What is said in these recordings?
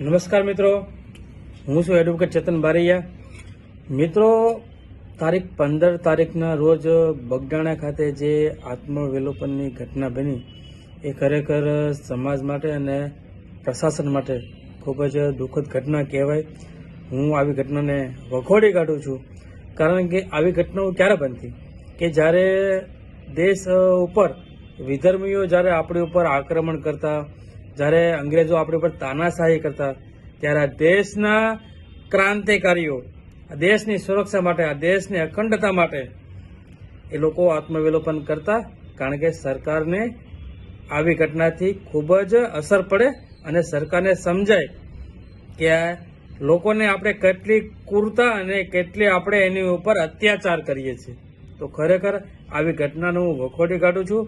નમસ્કાર મિત્રો, હું છું એડવોકેટ ચેતન બારૈયા. મિત્રો, તારીખ 15 તારીખના રોજ બગડાણા ખાતે જે આત્મવિલોપનની ઘટના બની એ ખરેખર સમાજ માટે અને પ્રશાસન માટે ખૂબ જ દુઃખદ ઘટના કહેવાય. હું આવી ઘટનાને વખોડી કાઢું છું, કારણ કે આવી ઘટનાઓ ક્યારે બનતી કે જ્યારે દેશ ઉપર વિધર્મીઓ જ્યારે આપણી ઉપર આક્રમણ કરતા, જ્યારે અંગ્રેજો આપણી ઉપર તાનાશાહી કરતા, ત્યારે આ દેશના ક્રાંતિકારીઓ, આ દેશની સુરક્ષા માટે, આ દેશની અખંડતા માટે એ લોકો આત્મવિલોપન કરતા, કારણ કે સરકારને આવી ઘટનાથી ખૂબ જ અસર પડે અને સરકારને સમજાય કે લોકોને આપણે કેટલી ક્રૂરતા અને કેટલી આપણે એની ઉપર અત્યાચાર કરીએ છીએ. તો ખરેખર આવી ઘટનાનું હું વખોડી કાઢું છું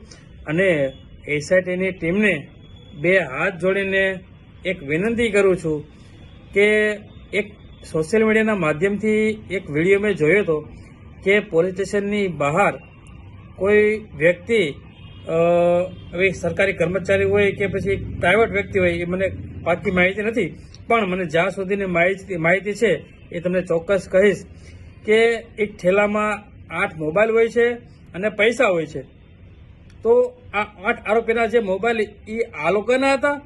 અને એસઆઈટીની ટીમને બે હાથ જોડીને એક વિનંતી કરું છું કે એક સોશિયલ મીડિયાના માધ્યમથી એક વિડીયો મેં જોયો હતો કે પોલીસ સ્ટેશનની બહાર કોઈ વ્યક્તિ, હવે સરકારી કર્મચારી હોય કે પછી પ્રાઇવેટ વ્યક્તિ હોય એ મને પાકી માહિતી નથી, પણ મને જ્યાં સુધીની માહિતી છે એ તમને ચોક્કસ કહીશ કે એક ઠેલામાં 8 મોબાઈલ હોય છે અને પૈસા હોય છે. તો આ 8 આરોપીના જે મોબાઈલ એ આ લોકોના હતા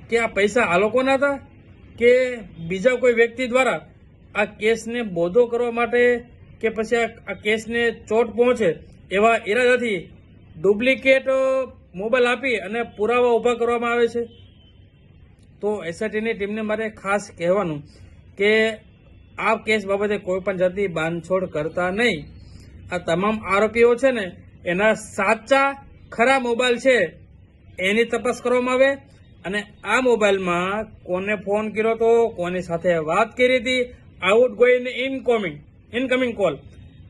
કે આ પૈસા આ લોકોના હતા કે બીજા કોઈ વ્યક્તિ દ્વારા આ કેસને બોધો કરવા માટે કે પછી આ કેસને ચોટ પહોંચે એવા ઈરાદાથી ડુપ્લિકેટ મોબાઈલ આપી અને પુરાવા ઊભા કરવામાં આવે છે. તો એસઆઈટીની ટીમને મારે ખાસ કહેવાનું કે આ કેસ બાબતે કોઈ પણ જાતની બાંધછોડ કરતા નહીં. આ તમામ આરોપીઓ છે ને એના સાચા ખરા મોબાઈલ છે એની તપાસ કરવામાં આવે અને આ મોબાઈલમાં કોને ફોન કર્યો હતો, કોની સાથે વાત કરી હતી, આઉટ ગોઈંગ ઇનકમિંગ કોલ,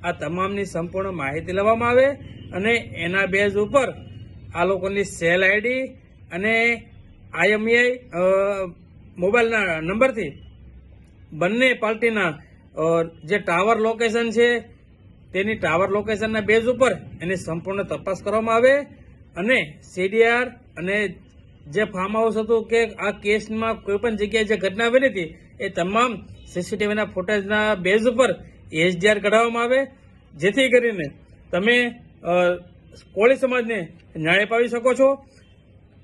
આ તમામની સંપૂર્ણ માહિતી લેવામાં આવે અને એના બેઝ ઉપર આ લોકોની સેલ આઈડી અને IMEI મોબાઈલના નંબરથી બંને પાર્ટીના જે ટાવર લોકેશન છે તેની ટાવર લોકેશનના બેઝ ઉપર એની સંપૂર્ણ તપાસ કરવામાં આવે અને CDR અને જે ફાર્મ હાઉસ હતું કે આ કેસમાં કોઈ પણ જગ્યાએ જે ઘટના બની હતી એ તમામ CCTVના ફૂટેજના બેઝ ઉપર HDR કઢાવવામાં આવે, જેથી કરીને તમે કોળી સમાજને ન્યાય પાવી શકો છો.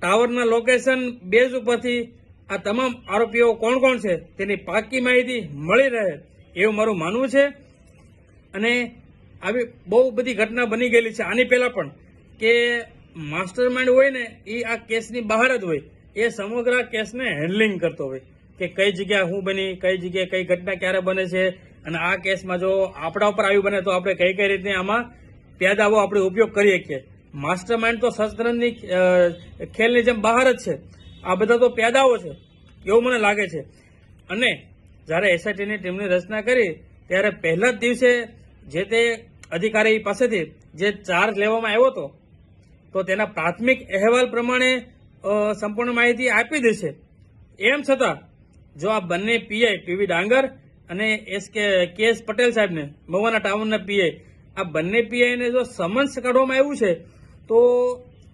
ટાવરના લોકેશન બેઝ ઉપરથી આ તમામ આરોપીઓ કોણ કોણ છે તેની પાકી માહિતી મળી રહે એવું મારું માનવું છે. અને આવી બહુ બધી ઘટના બની ગયેલી છે આની પહેલા પણ કે માસ્ટર માઇન્ડ હોય ને એ આ કેસની બહાર જ હોય, એ સમગ્ર કેસને હેન્ડલિંગ કરતો હોય કે કઈ જગ્યાએ શું બની, કઈ જગ્યાએ કઈ ઘટના ક્યારે બને છે અને આ કેસમાં જો આપણા ઉપર આવી બને તો આપણે કઈ કઈ રીતે આમાં પેદાવો આપણે ઉપયોગ કરી શકીએ. માસ્ટર માઇન્ડ તો શસ્ત્રની ખેલની જેમ બહાર જ છે, આ બધા તો પેદાઓ છે એવું મને લાગે છે. અને જ્યારે એસઆઈટીની ટીમની રચના કરી ત્યારે પહેલા જ દિવસે જે તે અધિકારી પાસેથી જે ચાર્જ લેવામાં આવ્યો હતો તો તેના પ્રાથમિક અહેવાલ પ્રમાણે સંપૂર્ણ માહિતી આપી દેશે. એમ છતાં જો આ બંને PI PV ડાંગર અને KS પટેલ સાહેબને, મવાના ટાઉનના PI, આ બંને PIને જો સમન્સ કાઢવામાં આવ્યું છે તો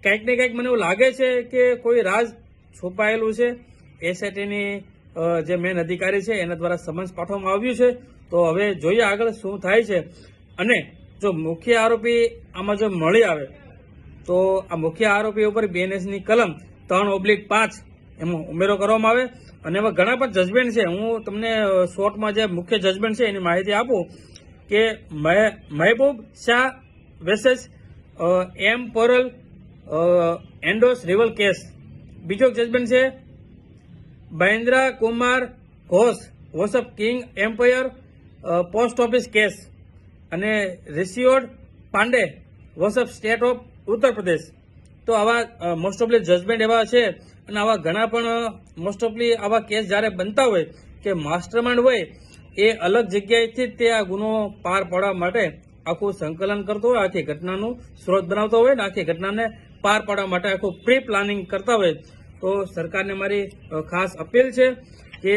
કંઈક ને કંઈક મને એવું લાગે છે કે કોઈ રાજ છુપાયેલું છે. એસઆઈટીની જે મેન અધિકારી છે એના દ્વારા સમન્સ પાઠવવામાં આવ્યું છે. તો હવે જોઈએ આગળ શું થાય છે. અને જો મુખ્ય આરોપી આમાં જો મળી આવે તો આ મુખ્ય આરોપી ઉપર BNSની કલમ 3/5 એમાં ઉમેરો કરવામાં આવે. અને એમાં ઘણા પણ જજમેન્ટ છે, હું તમને શોર્ટમાં જે મુખ્ય જજમેન્ટ છે એની માહિતી આપું કે Mehboob Shah versus M Porel એન્ડોસ રિવલ કેસ. બીજો જજમેન્ટ છે મહેન્દ્રા કુમાર ઘોષ વોસફ king emperor post office case અને રિશિયોડ પાંડે વોસફ સ્ટેટ ઓફ ઉત્તર પ્રદેશ. તો આવા મોસ્ટ ઓફલી જજમેન્ટ એવા છે અને આવા ઘણા પણ મોસ્ટ ઓફલી આવા કેસ જ્યારે બનતા હોય કે માસ્ટરમાઇન્ડ હોય એ અલગ જગ્યાએથી તે આ ગુનો પાર પાડવા માટે આખું સંકલન કરતો હોય, આખી ઘટનાનું સ્ત્રોત બનાવતો હોય ને આખી ઘટનાને પાર પાડવા માટે આખું પ્રી પ્લાનિંગ કરતા હોય. તો સરકારને મારી ખાસ અપીલ છે કે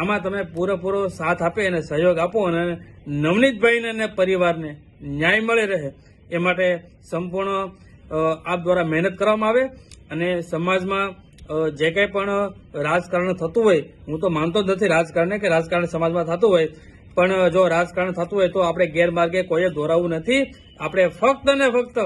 આમાં તમે પૂરેપૂરો સાથ આપે અને સહયોગ આપો અને નવનીતભાઈને અને પરિવારને ન્યાય મળી રહે એ માટે સંપૂર્ણ આપ દ્વારા મહેનત કરવામાં આવે અને સમાજમાં જે કંઈ પણ રાજકારણ થતું હોય, હું તો માનતો જ નથી રાજકારણને કે રાજકારણ સમાજમાં થતું હોય, પણ જો રાજકારણ થતું હોય તો આપણે ગેરમાર્ગે કોઈએ દોરાવવું નથી. આપણે ફક્ત ને ફક્ત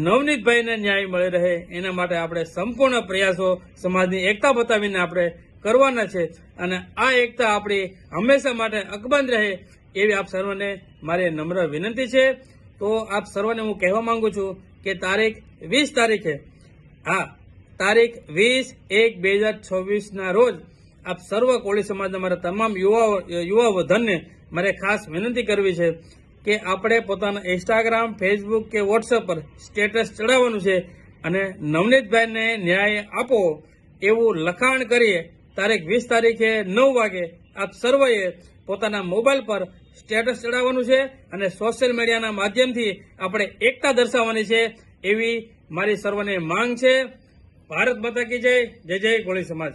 નવનીતભાઈને ન્યાય મળી રહે એના માટે આપણે સંપૂર્ણ પ્રયાસો સમાજની એકતા બતાવીને આપણે કરવાના છે, અને આ એકતા આપણી હંમેશા માટે અકબંધ રહે એવી આપ સર્વને મારી નમ્ર વિનંતી છે. તો આપ સર્વને હું કહેવા માંગુ છું કે તારીખ 20 તારીખે, તારીખ 20/1/2026 રોજ આપ સર્વ કોળી સમાજના મારા તમામ યુવાઓ ધનને મારે ખાસ વિનંતી કરવી છે કે આપણે પોતાના ઇન્સ્ટાગ્રામ, ફેસબુક કે વોટ્સએપ પર સ્ટેટસ ચડાવવાનું છે અને નવનીતભાઈને ન્યાય આપો એવું લખાણ કરીએ તારીખ 20 તારીખે 9 વાગે આપ સર્વએ પોતાના મોબાઈલ પર સ્ટેટસ ચડાવવાનું છે અને સોશિયલ મીડિયાના માધ્યમથી આપણે એકતા દર્શાવવાની છે એવી મારી સર્વને માંગ છે. ભારત માતા કી જય. જય જય કોળી સમાજ.